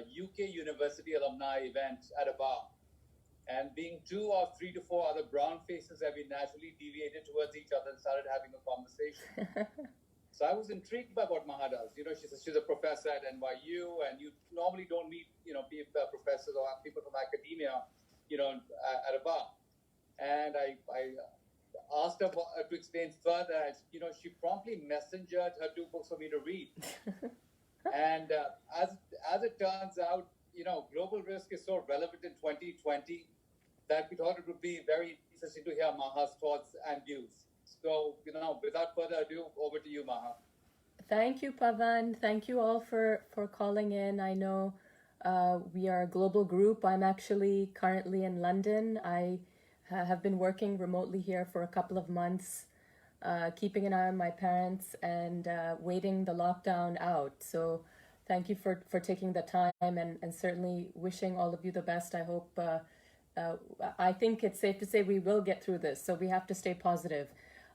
UK university alumni event at a bar. And being two or three to four other brown faces, we naturally deviated towards each other and started having a conversation. So I was intrigued by what Maha does. She's a professor at NYU, and you normally don't meet, professors or people from academia, at a bar. And I asked her to explain further. She promptly messengered her two books for me to read. And as it turns out, global risk is so relevant in 2020 that we thought it would be very interesting to hear Maha's thoughts and views. So, without further ado, over to you, Maha. Thank you, Pavan. Thank you all for calling in. I know we are a global group. I'm actually currently in London. I have been working remotely here for a couple of months, keeping an eye on my parents and waiting the lockdown out. So thank you for taking the time and certainly wishing all of you the best. I hope, I think it's safe to say we will get through this. So we have to stay positive.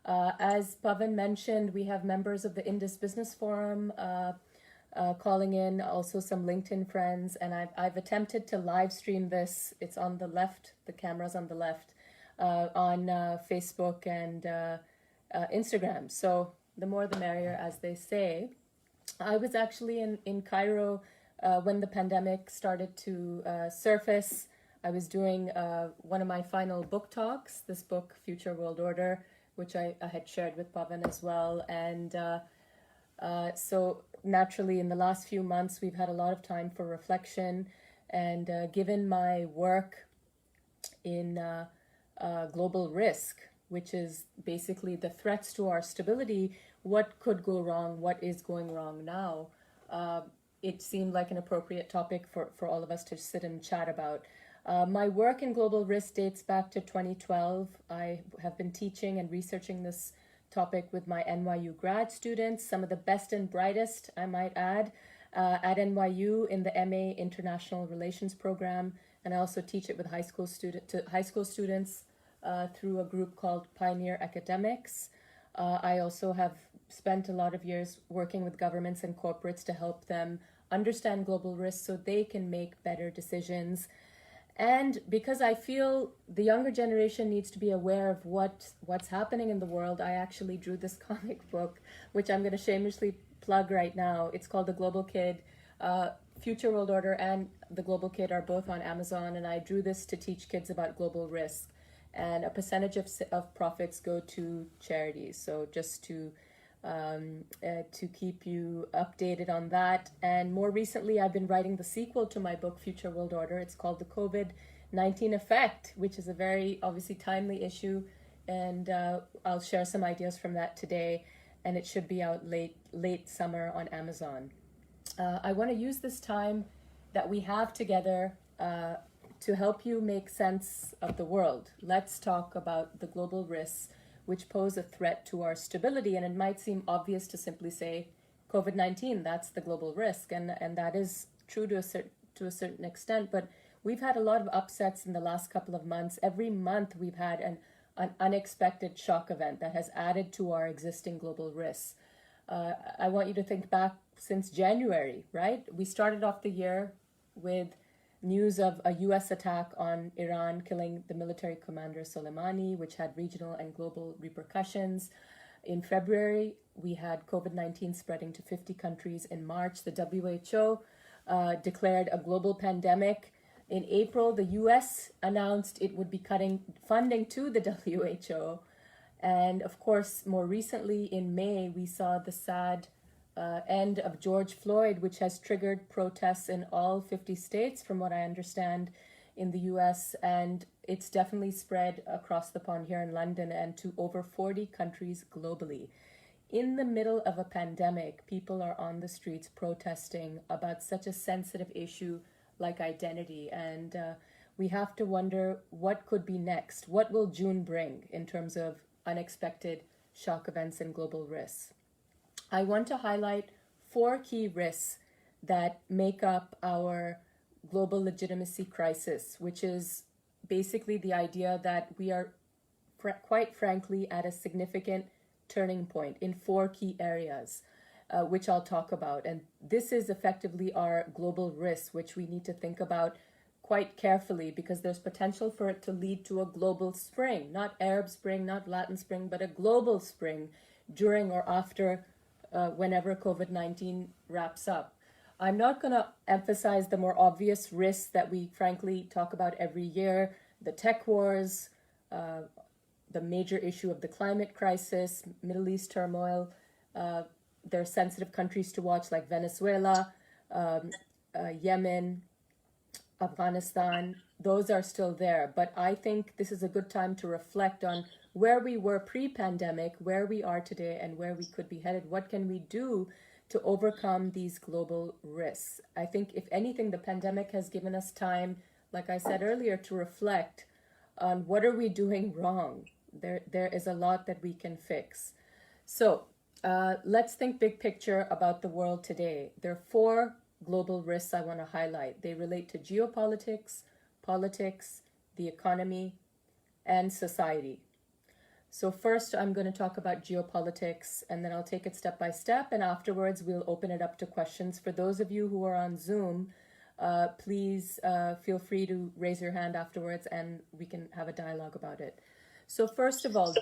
As Pavan mentioned, we have members of the IndUS Business Forum calling in, also some LinkedIn friends, and I've attempted to live stream this. It's on the left, the camera's on the left, on Facebook and Instagram. So the more the merrier, as they say. I was actually in Cairo when the pandemic started to surface. I was doing one of my final book talks, this book, Future World Order, which I had shared with Pavan as well. And so naturally, in the last few months, we've had a lot of time for reflection. And given my work in global risk, which is basically the threats to our stability, what could go wrong, what is going wrong now, it seemed like an appropriate topic for all of us to sit and chat about. My work in global risk dates back to 2012. I have been teaching and researching this topic with my NYU grad students, some of the best and brightest, I might add, at NYU in the MA International Relations program, and I also teach it with high school students through a group called Pioneer Academics. I also have spent a lot of years working with governments and corporates to help them understand global risks so they can make better decisions. And because I feel the younger generation needs to be aware of what's happening in the world, I actually drew this comic book, which I'm going to shamelessly plug right now. It's called The Global Kid. Future World Order and The Global Kid are both on Amazon, and I drew this to teach kids about global risk. And a percentage of profits go to charities. So just to keep you updated on that. And more recently, I've been writing the sequel to my book, Future World Order. It's called The COVID-19 Effect, which is a very obviously timely issue. And I'll share some ideas from that today. And it should be out late summer on Amazon. I want to use this time that we have together to help you make sense of the world. Let's talk about the global risks which pose a threat to our stability. And it might seem obvious to simply say COVID-19, that's the global risk. And that is true to a certain extent. But we've had a lot of upsets in the last couple of months. Every month we've had an unexpected shock event that has added to our existing global risks. I want you to think back since January, right? We started off the year with news of a U.S. attack on Iran, killing the military commander Soleimani, which had regional and global repercussions. In February, we had COVID-19 spreading to 50 countries. In March, the WHO declared a global pandemic. In April, the U.S. announced it would be cutting funding to the WHO. And of course, more recently in May, we saw the sad end of George Floyd, which has triggered protests in all 50 states, from what I understand, in the US. And it's definitely spread across the pond here in London and to over 40 countries globally. In the middle of a pandemic, people are on the streets protesting about such a sensitive issue like identity. And we have to wonder what could be next. What will June bring in terms of unexpected shock events and global risks? I want to highlight 4 key risks that make up our global legitimacy crisis, which is basically the idea that we are quite frankly at a significant turning point in 4 key areas. which I'll talk about. And this is effectively our global risk, which we need to think about quite carefully, because there's potential for it to lead to a global spring, not Arab Spring, not Latin Spring, but a global spring during or after whenever COVID-19 wraps up. I'm not going to emphasize the more obvious risks that we frankly talk about every year, the tech wars, the major issue of the climate crisis, Middle East turmoil. There are sensitive countries to watch like Venezuela, Yemen, Afghanistan. Those are still there. But I think this is a good time to reflect on where we were pre-pandemic, where we are today, and where we could be headed. What can we do to overcome these global risks? I think, if anything, the pandemic has given us time, like I said earlier, to reflect on what are we doing wrong. There is a lot that we can fix. So let's think big picture about the world today. There are 4 global risks I want to highlight. They relate to geopolitics, politics, the economy, and society. So first, I'm going to talk about geopolitics, and then I'll take it step by step, and afterwards we'll open it up to questions. For those of you who are on Zoom, please feel free to raise your hand afterwards, and we can have a dialogue about it. So first of all,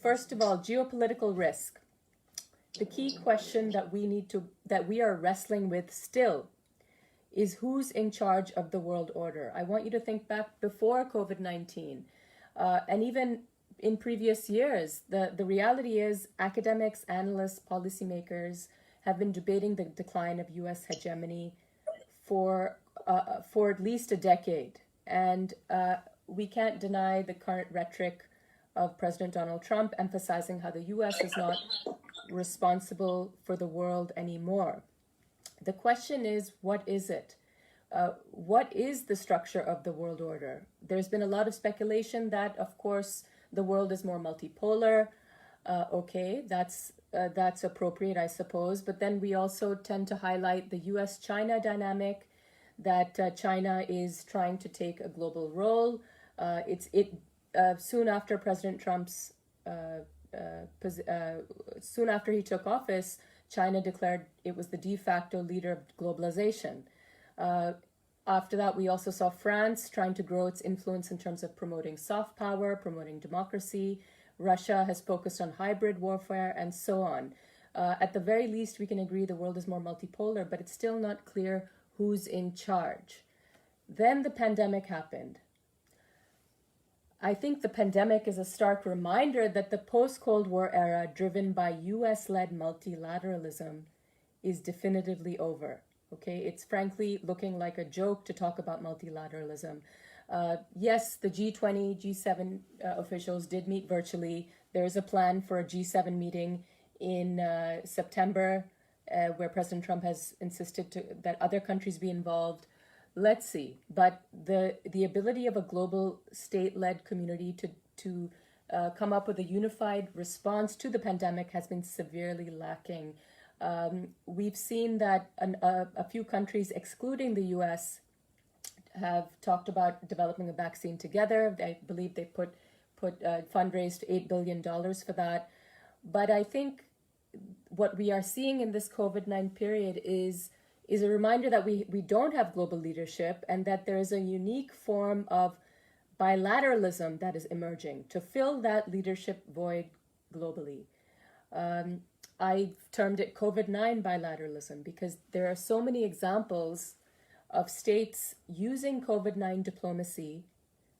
geopolitical risk. The key question that we are wrestling with still is who's in charge of the world order. I want you to think back before COVID-19, and even in previous years. The reality is academics, analysts, policymakers have been debating the decline of U.S. hegemony for at least a decade. And we can't deny the current rhetoric of President Donald Trump emphasizing how the U.S. is not responsible for the world anymore. The question is, what is it? What is the structure of the world order? There's been a lot of speculation that, of course, the world is more multipolar. Okay, that's appropriate, I suppose. But then we also tend to highlight the U.S.-China dynamic, that China is trying to take a global role. Soon after President Trump's soon after he took office, China declared it was the de facto leader of globalization. After that, we also saw France trying to grow its influence in terms of promoting soft power, promoting democracy. Russia has focused on hybrid warfare, and so on. At the very least, we can agree the world is more multipolar, but it's still not clear who's in charge. Then the pandemic happened. I think the pandemic is a stark reminder that the post-Cold War era, driven by US-led multilateralism, is definitively over. Okay, it's frankly looking like a joke to talk about multilateralism. Yes, the G20, G7 officials did meet virtually. There is a plan for a G7 meeting in September, where President Trump has insisted that other countries be involved. Let's see. But the ability of a global state-led community to come up with a unified response to the pandemic has been severely lacking. We've seen that a few countries, excluding the US, have talked about developing a vaccine together. I believe they fundraised $8 billion for that. But I think what we are seeing in this COVID-19 period is a reminder that we don't have global leadership, and that there is a unique form of bilateralism that is emerging to fill that leadership void globally. I termed it COVID-19 bilateralism because there are so many examples of states using COVID-19 diplomacy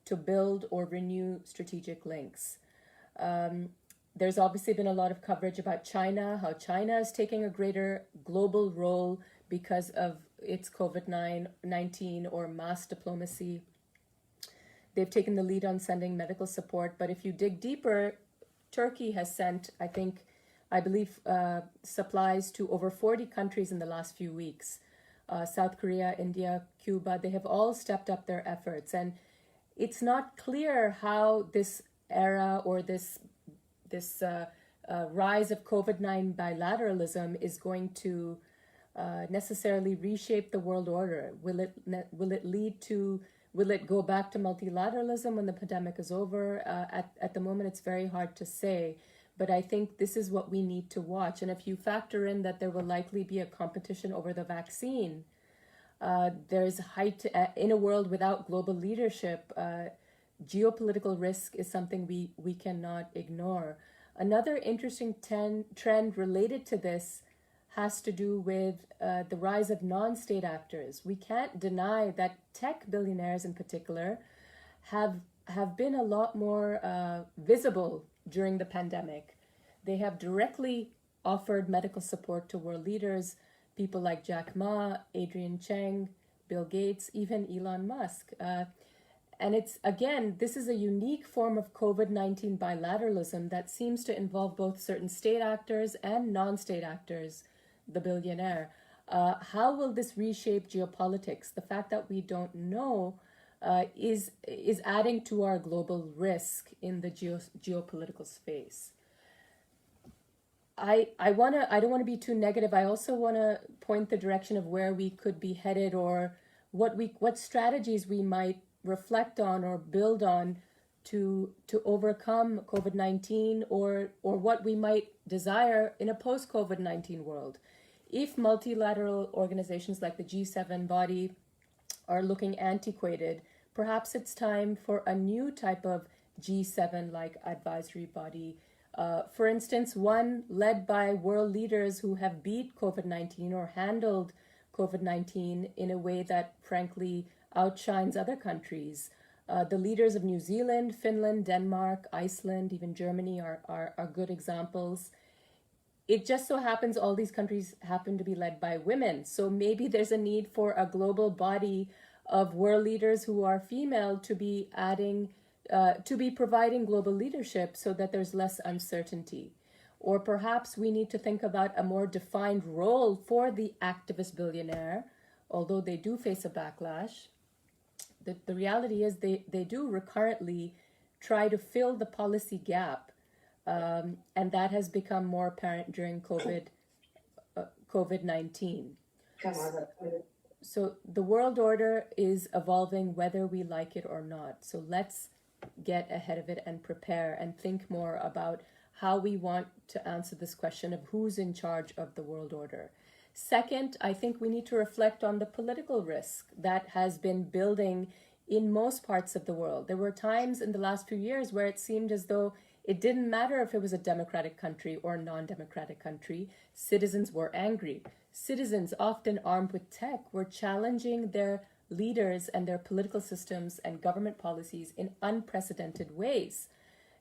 to build or renew strategic links. There's obviously been a lot of coverage about China, how China is taking a greater global role because of its COVID-19 or mass diplomacy. They've taken the lead on sending medical support. But if you dig deeper, Turkey has sent, I believe, supplies to over 40 countries in the last few weeks. South Korea, India, Cuba, they have all stepped up their efforts. And it's not clear how this era or this rise of COVID-19 bilateralism is going to necessarily reshape the world order. Will it go back to multilateralism when the pandemic is over? At the moment, it's very hard to say. but I think this is what we need to watch. And if you factor in that there will likely be a competition over the vaccine, there's in a world without global leadership, geopolitical risk is something we cannot ignore. Another interesting trend related to this has to do with the rise of non-state actors. We can't deny that tech billionaires in particular have been a lot more visible during the pandemic. They have directly offered medical support to world leaders, people like Jack Ma, Adrian Cheng, Bill Gates, even Elon Musk. And it's, again, this is a unique form of COVID-19 bilateralism that seems to involve both certain state actors and non-state actors, the billionaire. How will this reshape geopolitics? The fact that we don't know is adding to our global risk in the geopolitical space. I don't want to be too negative. I also want to point the direction of where we could be headed, or what strategies we might reflect on or build on to overcome COVID-19, or what we might desire in a post-COVID-19 world. If multilateral organizations like the G7 body are looking antiquated, perhaps it's time for a new type of G7-like advisory body. For instance, one led by world leaders who have beat COVID-19 or handled COVID-19 in a way that, frankly, outshines other countries. The leaders of New Zealand, Finland, Denmark, Iceland, even Germany are good examples. It just so happens all these countries happen to be led by women. So maybe there's a need for a global body of world leaders who are female to be providing global leadership so that there's less uncertainty. Or perhaps we need to think about a more defined role for the activist billionaire, although they do face a backlash. The reality is they do recurrently try to fill the policy gap, and that has become more apparent during COVID-19. So the world order is evolving whether we like it or not. So let's get ahead of it and prepare and think more about how we want to answer this question of who's in charge of the world order. Second, I think we need to reflect on the political risk that has been building in most parts of the world. There were times in the last few years where it seemed as though it didn't matter if it was a democratic country or a non-democratic country. Citizens were angry. Citizens, often armed with tech, were challenging their leaders and their political systems and government policies in unprecedented ways.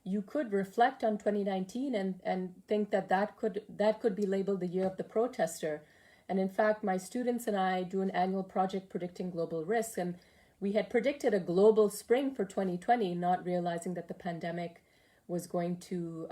You could reflect on 2019 and think that could be labeled the year of the protester. And in fact, my students and I do an annual project predicting global risks, and we had predicted a global spring for 2020, not realizing that the pandemic was going to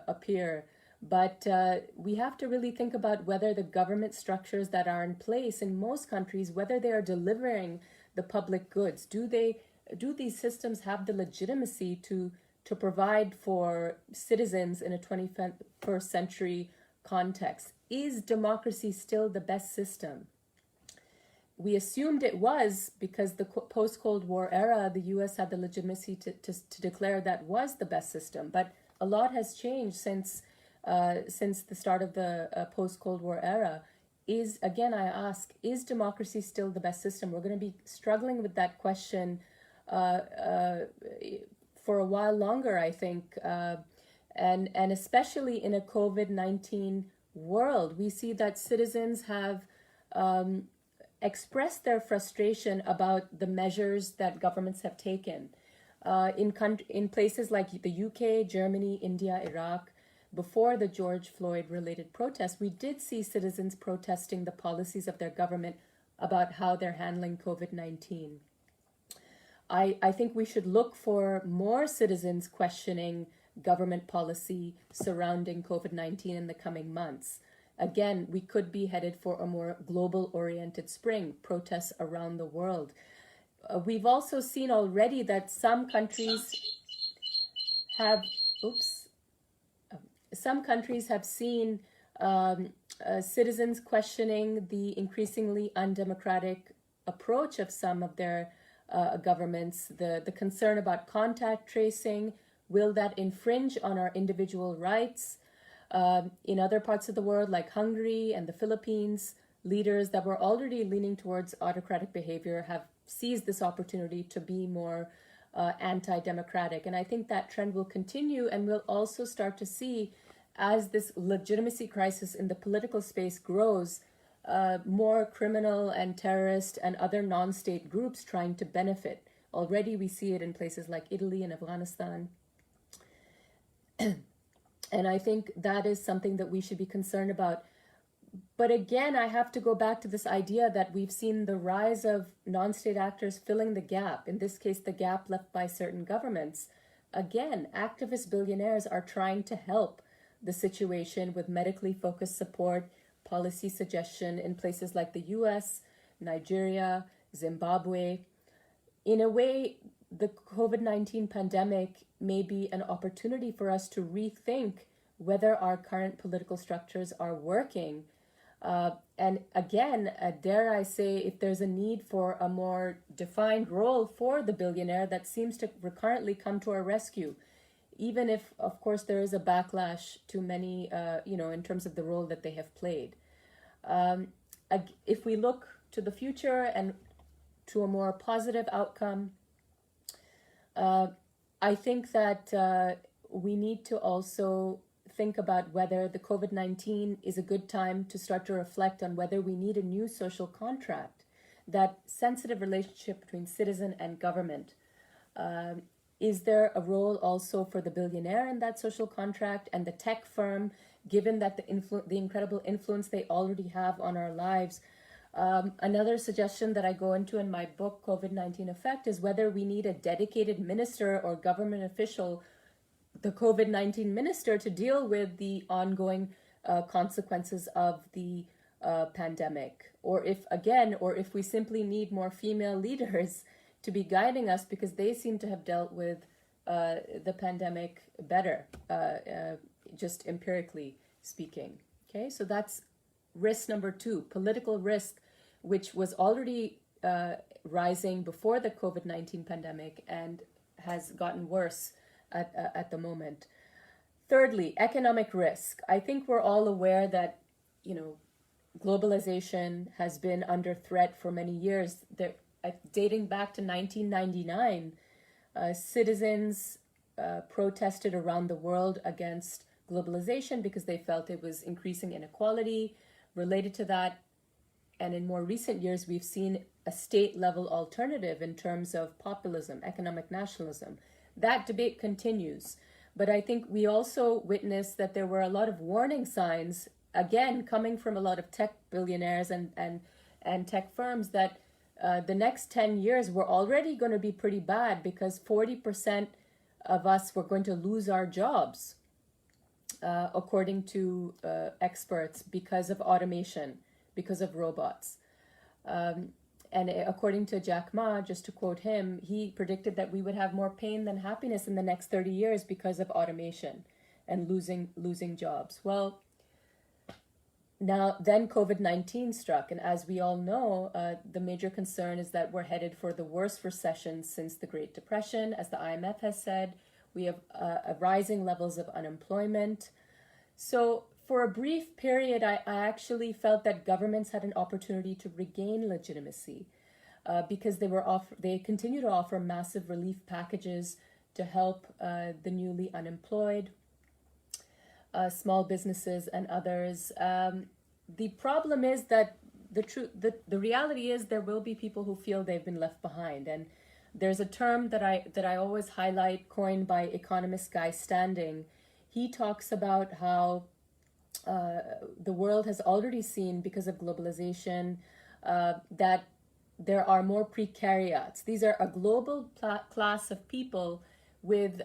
appear. But we have to really think about whether the government structures that are in place in most countries, whether they are delivering the public goods. Do these systems have the legitimacy to provide for citizens in a 21st century context? Is democracy still the best system? We assumed it was because the post-Cold War era, the U.S. had the legitimacy to declare that was the best system. But a lot has changed since the start of the post-Cold War era. I ask, is democracy still the best system? We're going to be struggling with that question for a while longer, I think. And especially in a COVID-19 world, we see that citizens have expressed their frustration about the measures that governments have taken. In places like the UK, Germany, India, Iraq, before the George Floyd-related protests, we did see citizens protesting the policies of their government about how they're handling COVID-19. I think we should look for more citizens questioning government policy surrounding COVID-19 in the coming months. Again, we could be headed for a more global-oriented spring, protests around the world. We've also seen already that some countries have seen citizens questioning the increasingly undemocratic approach of some of their governments, the concern about contact tracing, Will that infringe on our individual rights? In other parts of the world, like Hungary and the Philippines, leaders that were already leaning towards autocratic behavior have seized this opportunity to be more anti-democratic. And I think that trend will continue, and we'll also start to see, as this legitimacy crisis in the political space grows, more criminal and terrorist and other non-state groups trying to benefit. Already we see it in places like Italy and Afghanistan. And I think that is something that we should be concerned about. But again, I have to go back to this idea that we've seen the rise of non-state actors filling the gap, in this case, the gap left by certain governments. Again, activist billionaires are trying to help the situation with medically focused support, policy suggestion in places like the US, Nigeria, Zimbabwe. In a way, the COVID-19 pandemic may be an opportunity for us to rethink whether our current political structures are working. And again, dare I say, if there's a need for a more defined role for the billionaire that seems to recurrently come to our rescue, even if, of course, there is a backlash to many, in terms of the role that they have played. If we look to the future and to a more positive outcome, I think that we need to also think about whether the COVID-19 is a good time to start to reflect on whether we need a new social contract, that sensitive relationship between citizen and government. Is there a role also for the billionaire in that social contract and the tech firm, given that the incredible influence they already have on our lives? Another suggestion that I go into in my book, COVID-19 Effect, is whether we need a dedicated minister or government official, the COVID-19 minister, to deal with the ongoing consequences of the pandemic. Or if we simply need more female leaders to be guiding us, because they seem to have dealt with the pandemic better, just empirically speaking. Okay, so that's risk number 2, political risk, which was already rising before the COVID-19 pandemic and has gotten worse at the moment. Thirdly, economic risk. I think we're all aware that, globalization has been under threat for many years. Dating back to 1999, citizens protested around the world against globalization because they felt it was increasing inequality. Related to that, and in more recent years, we've seen a state-level alternative in terms of populism, economic nationalism. That debate continues. But I think we also witnessed that there were a lot of warning signs, again, coming from a lot of tech billionaires and tech firms, that the next 10 years were already going to be pretty bad, because 40% of us were going to lose our jobs, according to experts, because of automation, because of robots. And according to Jack Ma, just to quote him, he predicted that we would have more pain than happiness in the next 30 years because of automation and losing jobs. Well, now then COVID-19 struck, and as we all know, the major concern is that we're headed for the worst recession since the Great Depression. As the IMF has said, we have rising levels of unemployment. So for a brief period, I actually felt that governments had an opportunity to regain legitimacy, because they continue to offer massive relief packages to help the newly unemployed, small businesses and others. The problem is that the reality is there will be people who feel they've been left behind. And there's a term that I always highlight, coined by economist Guy Standing. He talks about how the world has already seen, because of globalization, that there are more precariats. These are a global class of people with,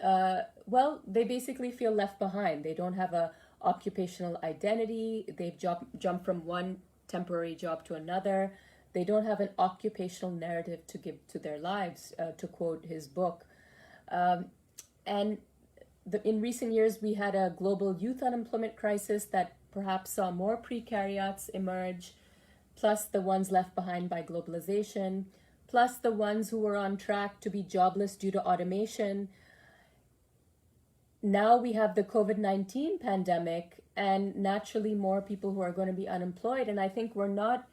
they basically feel left behind. They don't have a occupational identity. They've jumped from one temporary job to another. They don't have an occupational narrative to give to their lives, to quote his book. In recent years, we had a global youth unemployment crisis that perhaps saw more precariats emerge, plus the ones left behind by globalization, plus the ones who were on track to be jobless due to automation. now we have the COVID-19 pandemic, and naturally more people who are going to be unemployed. And I think we're not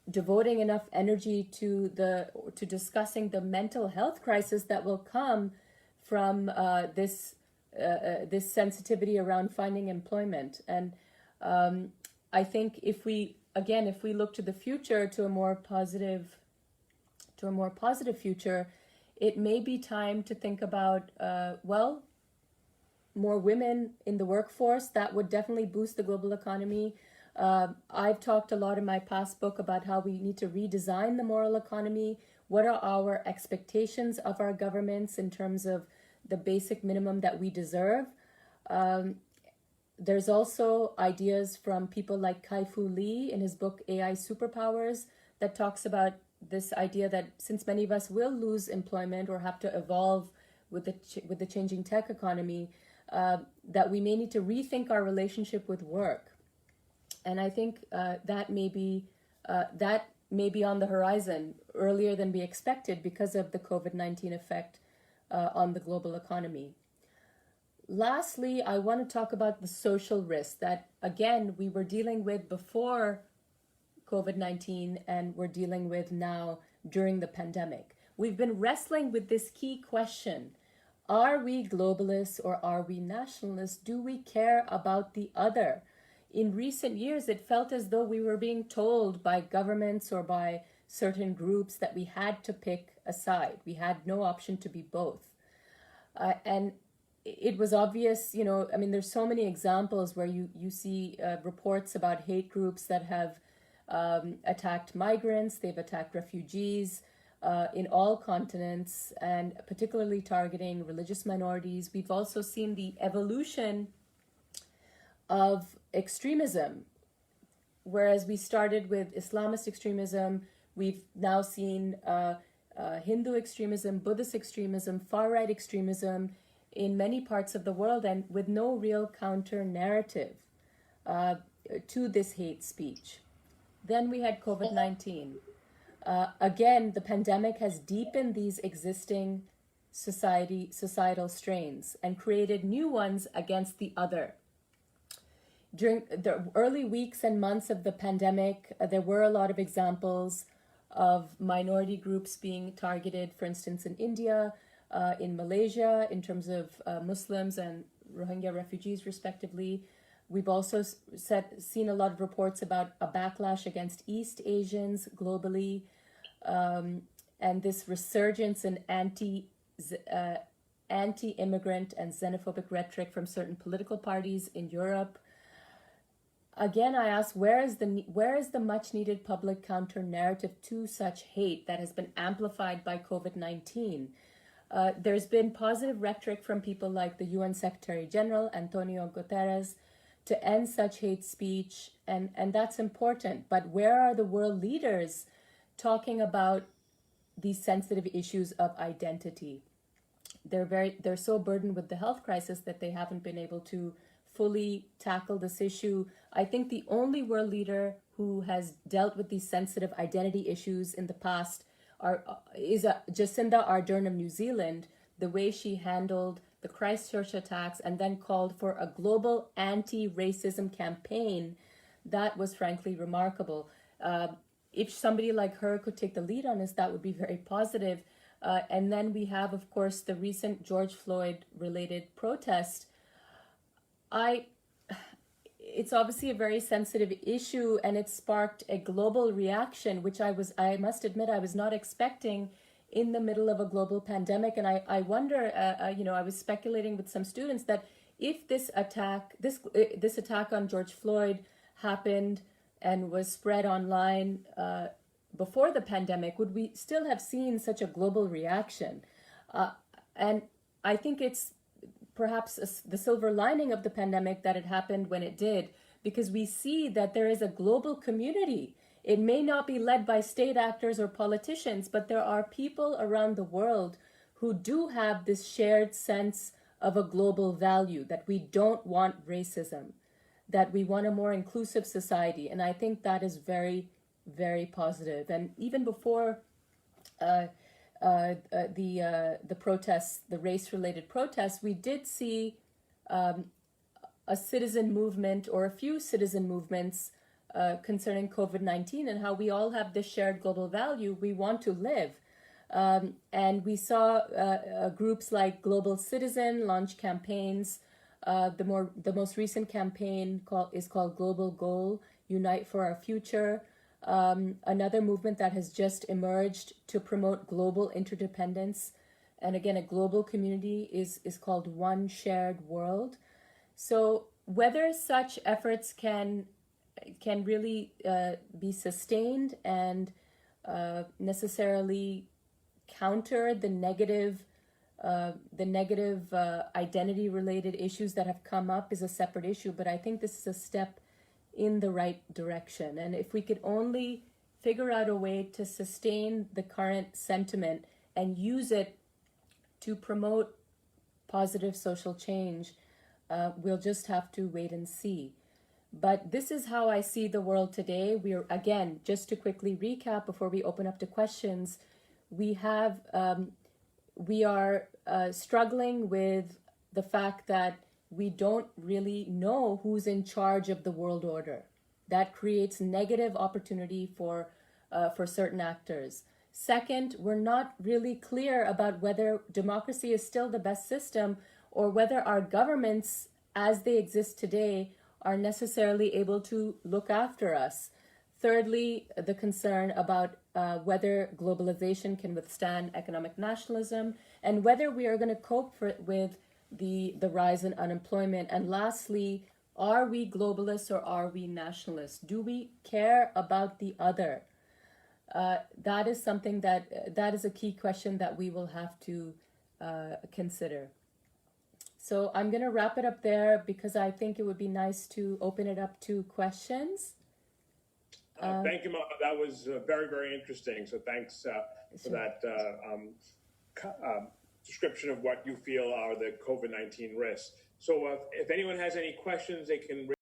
devoting enough energy to discussing the mental health crisis that will come from this sensitivity around finding employment. And I think if we look to the future, to a more positive future, it may be time to think about more women in the workforce. That would definitely boost the global economy. I've talked a lot in my past book about how we need to redesign the moral economy. What are our expectations of our governments in terms of the basic minimum that we deserve? There's also ideas from people like Kai-Fu Lee in his book AI Superpowers that talks about this idea that since many of us will lose employment or have to evolve with the changing tech economy, that we may need to rethink our relationship with work. And I think that may be on the horizon earlier than we expected because of the COVID-19 effect on the global economy. Lastly, I want to talk about the social risk that, again, we were dealing with before COVID-19 and we're dealing with now during the pandemic. We've been wrestling with this key question: are we globalists or are we nationalists? Do we care about the other? In recent years, it felt as though we were being told by governments or by certain groups that we had to pick a side. We had no option to be both. And it was obvious, there's so many examples where you see reports about hate groups that have attacked migrants, they've attacked refugees in all continents, and particularly targeting religious minorities. We've also seen the evolution of extremism. Whereas we started with Islamist extremism, we've now seen Hindu extremism, Buddhist extremism, far-right extremism in many parts of the world, and with no real counter-narrative to this hate speech. Then we had COVID-19. Again, the pandemic has deepened these existing societal strains and created new ones against the other. During the early weeks and months of the pandemic, there were a lot of examples of minority groups being targeted, for instance, in India, in Malaysia, in terms of Muslims and Rohingya refugees, respectively. We've also seen a lot of reports about a backlash against East Asians globally, and this resurgence in anti-immigrant and xenophobic rhetoric from certain political parties in Europe. Again, I ask, where is the much-needed public counter-narrative to such hate that has been amplified by COVID-19? There's been positive rhetoric from people like the UN Secretary General, Antonio Guterres, to end such hate speech, and that's important. But where are the world leaders talking about these sensitive issues of identity? They're so burdened with the health crisis that they haven't been able to fully tackle this issue. I think the only world leader who has dealt with these sensitive identity issues in the past is Jacinda Ardern of New Zealand, the way she handled the Christchurch attacks and then called for a global anti-racism campaign. That was frankly remarkable. If somebody like her could take the lead on this, that would be very positive. And then we have, of course, the recent George Floyd-related protest. It's obviously a very sensitive issue, and it sparked a global reaction, which I must admit, I was not expecting in the middle of a global pandemic. And I wonder, I was speculating with some students that if this attack on George Floyd happened and was spread online before the pandemic, would we still have seen such a global reaction? And I think it's perhaps the silver lining of the pandemic that it happened when it did, because we see that there is a global community. It may not be led by state actors or politicians, but there are people around the world who do have this shared sense of a global value, that we don't want racism, that we want a more inclusive society. And I think that is very, very positive. And even before the protests, the race-related protests, we did see a citizen movement or a few citizen movements concerning COVID-19 and how we all have this shared global value. We want to live. And we saw groups like Global Citizen launch campaigns. The most recent campaign is called Global Goal, Unite for Our Future. Another movement that has just emerged to promote global interdependence. And again, a global community is called One Shared World. So whether such efforts can really be sustained and necessarily counter the negative identity-related issues that have come up is a separate issue. But I think this is a step in the right direction. And if we could only figure out a way to sustain the current sentiment and use it to promote positive social change, we'll just have to wait and see. But this is how I see the world today. We're, again, just to quickly recap before we open up to questions, we are struggling with the fact that we don't really know who's in charge of the world order. That creates negative opportunity for certain actors. Second, we're not really clear about whether democracy is still the best system or whether our governments, as they exist today, are necessarily able to look after us. Thirdly, the concern about whether globalization can withstand economic nationalism and whether we are going to cope with the rise in unemployment. And lastly, are we globalists or are we nationalists? Do we care about the other? That is something that is a key question that we will have to consider. So I'm going to wrap it up there because I think it would be nice to open it up to questions. Thank you, Mama. That was very, very interesting. So thanks for that description of what you feel are the COVID-19 risks. So if anyone has any questions, they can